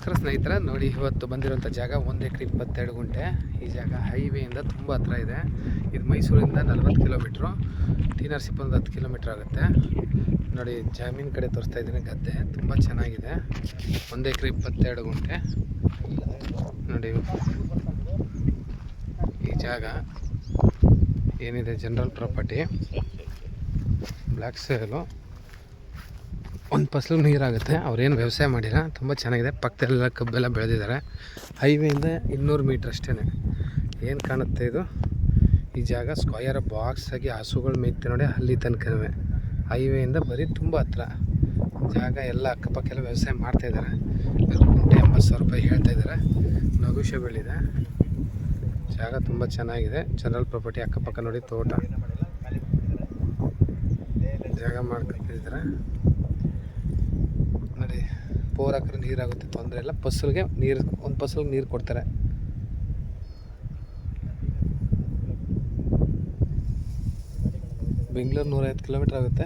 ನಮಸ್ಕಾರ ಸ್ನೇಹಿತರೆ, ನೋಡಿ ಇವತ್ತು ಬಂದಿರೋಂಥ ಜಾಗ 1 ಎಕರೆ 22 ಗುಂಟೆ. ಈ ಜಾಗ ಹೈವೇಯಿಂದ ತುಂಬ ಹತ್ರ ಇದೆ. ಇದು ಮೈಸೂರಿಂದ 40 ಕಿಲೋಮೀಟ್ರು, ಟಿ ನರಸೀಪುರ 10 ಕಿಲೋಮೀಟ್ರ್ ಆಗುತ್ತೆ. ನೋಡಿ ಜಮೀನು ಕಡೆ ತೋರಿಸ್ತಾ ಇದ್ದೀನಿ. ಗದ್ದೆ ತುಂಬ ಚೆನ್ನಾಗಿದೆ. 1 ಎಕರೆ 22 ಗುಂಟೆ. ನೋಡಿ ಈ ಜಾಗ ಏನಿದೆ ಜನರಲ್ ಪ್ರಾಪರ್ಟಿ, ಬ್ಲ್ಯಾಕ್ ಸೇಲು. ಒಂದು ಫಸಲು ನೀರಾಗುತ್ತೆ. ಅವ್ರೇನು ವ್ಯವಸಾಯ ಮಾಡಿಲ್ಲ, ತುಂಬ ಚೆನ್ನಾಗಿದೆ. ಪಕ್ಕದಲ್ಲೆಲ್ಲ ಕಬ್ಬೆಲ್ಲ ಬೆಳೆದಿದ್ದಾರೆ. ಹೈವೇಯಿಂದ 200 ಮೀಟ್ರ್ ಅಷ್ಟೇ. ಏನು ಕಾಣುತ್ತೆ ಇದು, ಈ ಜಾಗ ಸ್ಕ್ವಯರ್ ಬಾಕ್ಸ್ ಆಗಿ ಹಸುಗಳು ಮೇಯ್ತೆ ನೋಡಿ, ಅಲ್ಲಿ ತನಕವೇ ಹೈವೇಯಿಂದ ಬರೀ ತುಂಬ ಹತ್ರ ಜಾಗ. ಎಲ್ಲ ಅಕ್ಕಪಕ್ಕೆಲ್ಲ ವ್ಯವಸಾಯ ಮಾಡ್ತಾಯಿದ್ದಾರೆ. ಗುಂಟೆ 80,000 ರೂಪಾಯಿ ಹೇಳ್ತಾಯಿದ್ದಾರೆ. ನೆಗೋಷಿಯಬಲ್ ಇದೆ. ಜಾಗ ತುಂಬ ಚೆನ್ನಾಗಿದೆ. General property. ಅಕ್ಕಪಕ್ಕ ನೋಡಿ ತೋಟ, ಜಾಗ ಮಾಡ್ಕೊತಿದ್ದಾರೆ ನೋಡಿ. ಬೋರ್ ಹಾಕಿದ್ರೆ ನೀರಾಗುತ್ತೆ, ತೊಂದರೆ ಇಲ್ಲ. ಫಸಲಿಗೆ ನೀರು, ಒಂದು ಫಸಲಿಗೆ ನೀರು ಕೊಡ್ತಾರೆ. ಬೆಂಗಳೂರು 105 ಕಿಲೋಮೀಟ್ರ್ ಆಗುತ್ತೆ.